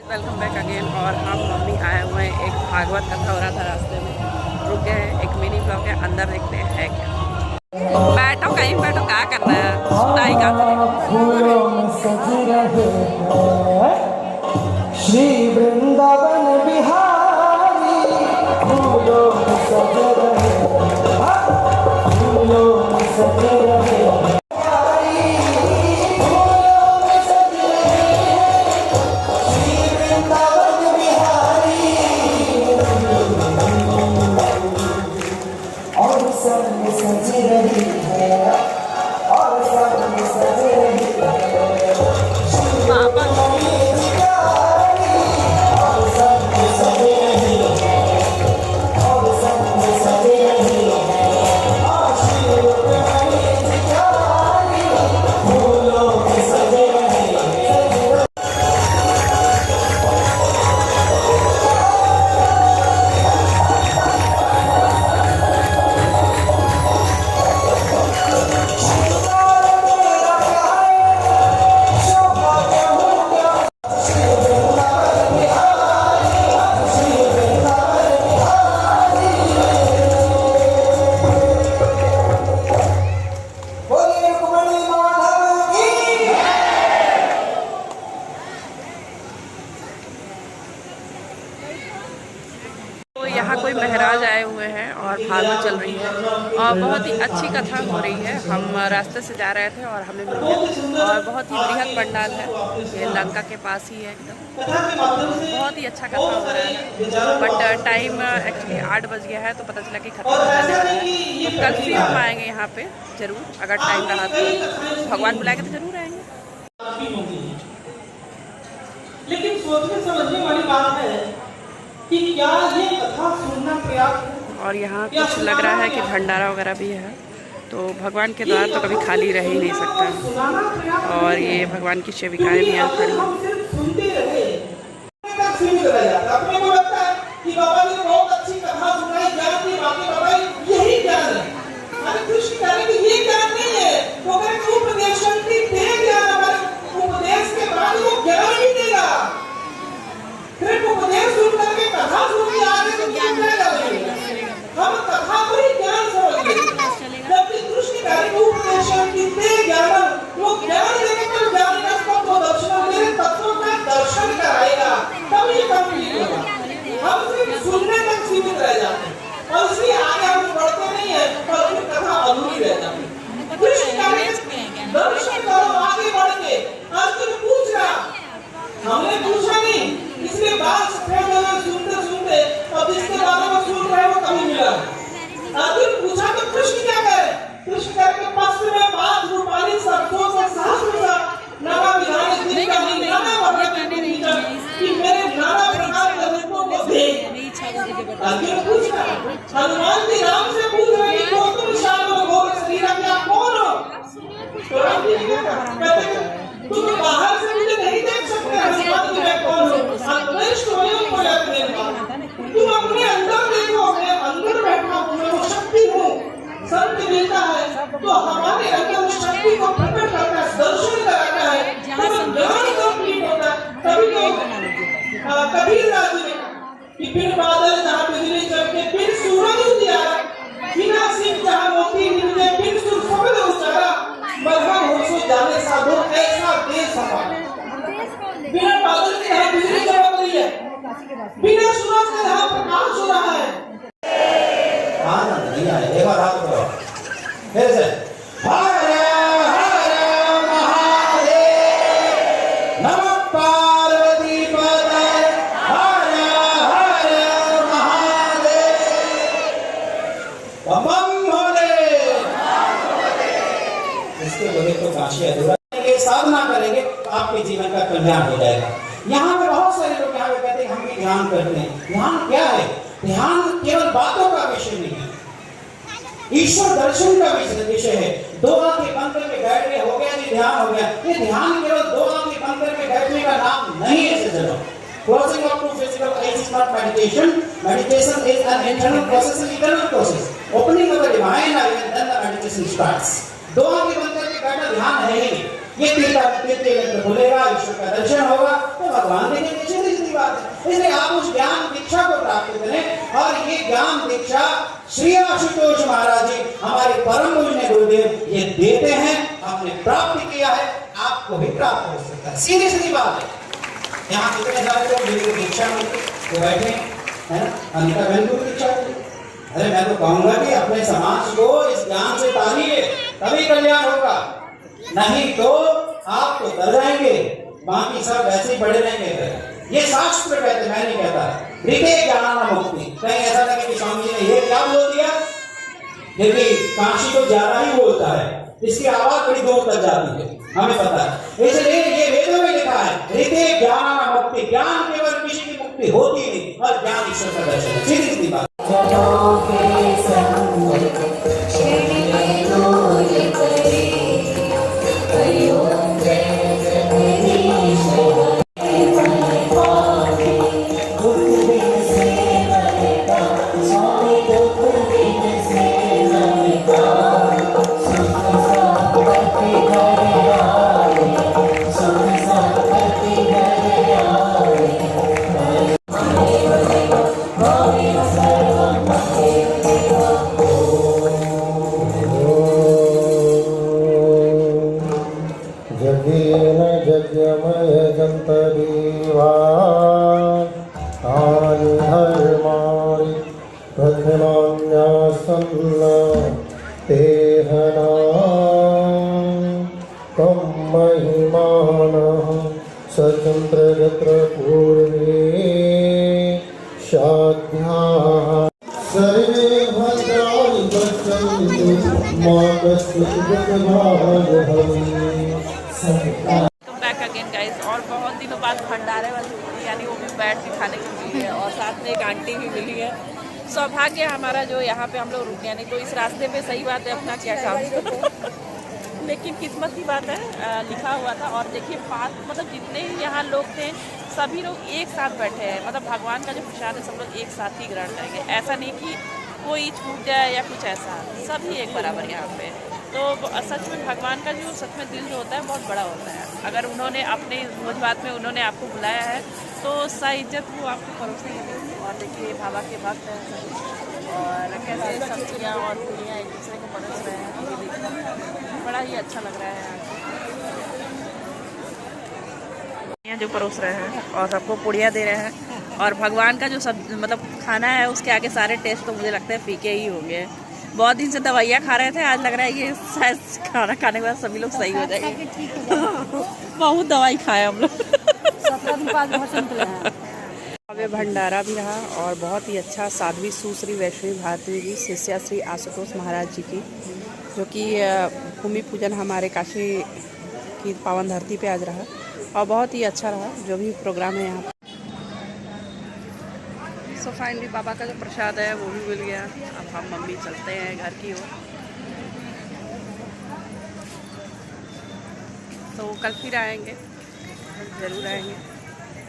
Welcome back again. और हम mummy आए हुए हैं, एक भागवत कथा हो रहा था, रास्ते में रुक गए हैं। एक मिनी ब्लॉग है, अंदर देखते हैं है क्या। बैठो कहीं बैठो, क्या करना है, सुनाई का फूलों में सज रहे हैं श्री वृंदावन बिहारी, फूलों में सज रहे हैं, फूलों में सज रहे हैं। यहाँ कोई महाराज आए हुए हैं और भागवत चल रही है और बहुत ही अच्छी कथा हो रही है। हम रास्ते से जा रहे थे और हमें मिल गया और बहुत ही बृहद पंडाल है, ये लंका के पास ही है एकदम। बहुत ही अच्छा कथा हो रहा है, बट टाइम एक्चुअली 8 बज गया है तो पता चला कि खत्म हो जाने वाला है। तो कल फिर हम आएँगे यहाँ पे ज़रूर, अगर टाइम रहा तो भगवान बुलाएंगे तो ज़रूर आएँगे। लेकिन सोचने समझने वाली बात है कि क्या ये कथा सुनना पर्याप्त है? और यहाँ कुछ लग रहा है कि भंडारा वगैरह भी है, तो भगवान के द्वार तो कभी खाली रह ही नहीं सकता। और ये भगवान की सेविकाएं भी यहाँ खड़ी हैं। अपने को लगता है कि बाबा ने बहुत अच्छी कथा सुनाई, ज्ञान की बातें बताई, यही ज्ञान है। अरे कृष्ण कह रहे कि ये ज्ञान नहीं है, वो कह रहे उपदेश ज्ञान, हमारे उपदेश के बाद वो ज्ञान ही देगा। फिर उपदेश सुन करके कथा सुन के आगे तो ज्ञान नहीं लगेगा, हम कथा को ही ज्ञान समझ लेंगे। जबकि कृष्ण कह रहे उपदेश ज्ञान, वो ज्ञान लेके कल ज्ञान का तत्व दर्शन, मेरे तत्वों का दर्शन कराएगा, तब ये कंप्लीट होगा। हम सिर्फ सुनने तक सीमित रह जाते हैं और इसलिए आगे हम बढ़ते नहीं है और फिर कथा अधूरी रह जाती है। कृष्ण कह रहे दर्शन करो आगे बढ़ के। अर्जुन पूछ रहा, हमने पूछा नहीं, इसलिए बात सुनते सुनते अब जिसके बारे में सुन रहे हो कभी मिला। अर्जुन पूछा तो कृष्ण क्या करे? कृष्ण कह के पश्च में बात रूपाली शब्दों से सहस्त्र सा नवा विधान इतनी का नाना वर्णन कि मेरे नाना प्रकार के रूपों को देख। अर्जुन पूछ रहा, हनुमान जी राम से पूछ रहे कि कौन तुम शाम हो श्री राम, क्या कौन हो? तो राम जी कहते तुम बाहर से मुझे नहीं देख सकते, हनुमान जी मैं कौन हूँ? तुम अपने अंदर देखो, मैं अंदर बैठा हूँ, मैं वो शक्ति हूँ। संत मिलता है तो हमारे अंदर उस शक्ति को प्रकट करता है, दर्शन कराता है, तो ज्ञान कंप्लीट होता है। तभी तो कबीर राजू ने कि बिन बादल जहाँ बिजली चमके, बिन सूरज उजियारा, बिना सिंह जहाँ मोती निकले, बिन सुर शब्द उच्चारा, मरहम हो सो जाने साधो ऐसा देश हमारा। बिना बादल के यहाँ बिजली चमक रही है, बिना सूरज के यहाँ प्रकाश हो रहा है। आनंद नहीं आया, एक बार हाथ करो फिर से। हर हर महादेव, नमः पार्वती पतये, हर हर महादेव, बम भोले। इसके बोले तो काशी अधूरा है। साधना करेंगे तो आपके जीवन का कल्याण हो जाएगा। यहाँ पे बहुत सारे लोग यहाँ पे कहते हैं हम भी ध्यान करते हैं। ध्यान क्या है? ध्यान केवल बातों का विषय नहीं है, ईश्वर दर्शन का विषय है। दो आंखें बंद करके बैठ गए, हो गया जी ध्यान हो गया। ये ध्यान केवल दो आंखें बंद करके बैठने का नाम नहीं है। चलो, closing of two physical eyes is not meditation. Meditation is an internal process and eternal process. Opening of the divine eye and then the meditation starts. दो आंखें बंद करके बैठा ध्यान है ही नहीं। ये तीर्थ खुलेगा, ईश्वर का दर्शन होगा, तो भगवान देखेंगे, सीधी सीधी बात है। इसलिए आप उस ज्ञान दीक्षा को प्राप्त करें, और ये ज्ञान दीक्षा श्री आशुतोष महाराज जी हमारे परम पूज्य गुरुदेव ये देते हैं, आपने प्राप्त किया है, आपको भी प्राप्त हो सकता है, सीधी सीधी बात है। यहाँ कितने सारे लोग जिनको दीक्षा मिलती वो बैठे है ना, अनिता बहन को दीक्षा मिली। अरे मैं तो कहूंगा कि अपने समाज को इस ज्ञान से तालिए, तभी कल्याण होगा, नहीं तो आप तो डर जाएंगे, बाकी सब वैसे ही पड़े रहेंगे। ये शास्त्र कहते, मैं नहीं कहता। ऋते ज्ञानान मुक्ति, कहीं ऐसा लगे कि स्वामी जी ने ये क्या बोल दिया, लेकिन काशी तो ज्यादा ही बोलता है, इसकी आवाज बड़ी दूर तक जाती है, हमें पता है। इसलिए ये वेदों में लिखा है, ऋते ज्ञानान मुक्ति, ज्ञान केवल किसी की मुक्ति होती नहीं, और ज्ञान ईश्वर का दर्शन है, सीधी सीधी बात। यज्ञेन यज्ञमयजन्तदेवा तानि धर्माणि प्रथमान्यासन्न तेहना तं महिमानः सचन्द्र यत्र पूर्वे शाध्याः सर्वे भद्राणि पश्यन्तु मा कश्चित् दुःखभाग् बैक अगेन गाइस, और बहुत दिनों बाद भंडारे वाली पूरी यानी वो भी बैठ के खाने को मिली है, और साथ में एक आंटी भी मिली है। सौभाग्य हमारा जो यहाँ पे हम लोग रुके, नहीं तो इस रास्ते पे सही बात है अपना क्या काम लेकिन किस्मत की बात है, लिखा हुआ था। और देखिए पास मतलब जितने यहाँ लोग थे सभी लोग एक साथ बैठे हैं, मतलब भगवान का जो प्रसाद है सब लोग एक साथ ही ग्रहण करेंगे, ऐसा नहीं कि कोई छूट जाए या कुछ ऐसा, सभी एक बराबर यहाँ पे। तो सच में भगवान का जो सच में दिल जो होता है बहुत बड़ा होता है। अगर उन्होंने अपने भोज भात में उन्होंने आपको बुलाया है तो सा इज्जत वो आपको परोसेंगे। और देखिए बाबा के भक्त हैं सभी, और कैसे सब्जियाँ और पूड़ियाँ एक दूसरे को परोस रहे हैं, ये देखिए बड़ा ही अच्छा लग रहा है यहाँ जो परोस रहे हैं और सबको पुड़िया दे रहे हैं। और भगवान का जो सब मतलब खाना है उसके आगे सारे टेस्ट तो मुझे लगता है फीके ही होंगे। बहुत दिन से दवाइयाँ खा रहे थे, आज लग रहा है ये शायद खाना खाने के बाद सभी लोग सही हो जाएंगे। बहुत दवाई खाए हम लोग। 17 दिन बाद भव्य भंडारा भी रहा, और बहुत ही अच्छा साध्वी सुश्री वैष्णवी भारती जी शिष्या श्री आशुतोष महाराज जी की, जो कि भूमि पूजन हमारे काशी की पावन धरती पे आज रहा, और बहुत ही अच्छा रहा जो भी प्रोग्राम है यहाँ। सो फाइनली बाबा का जो प्रसाद है वो भी मिल गया। अब हम मम्मी चलते हैं घर की ओर। तो कल फिर आएंगे, ज़रूर आएंगे।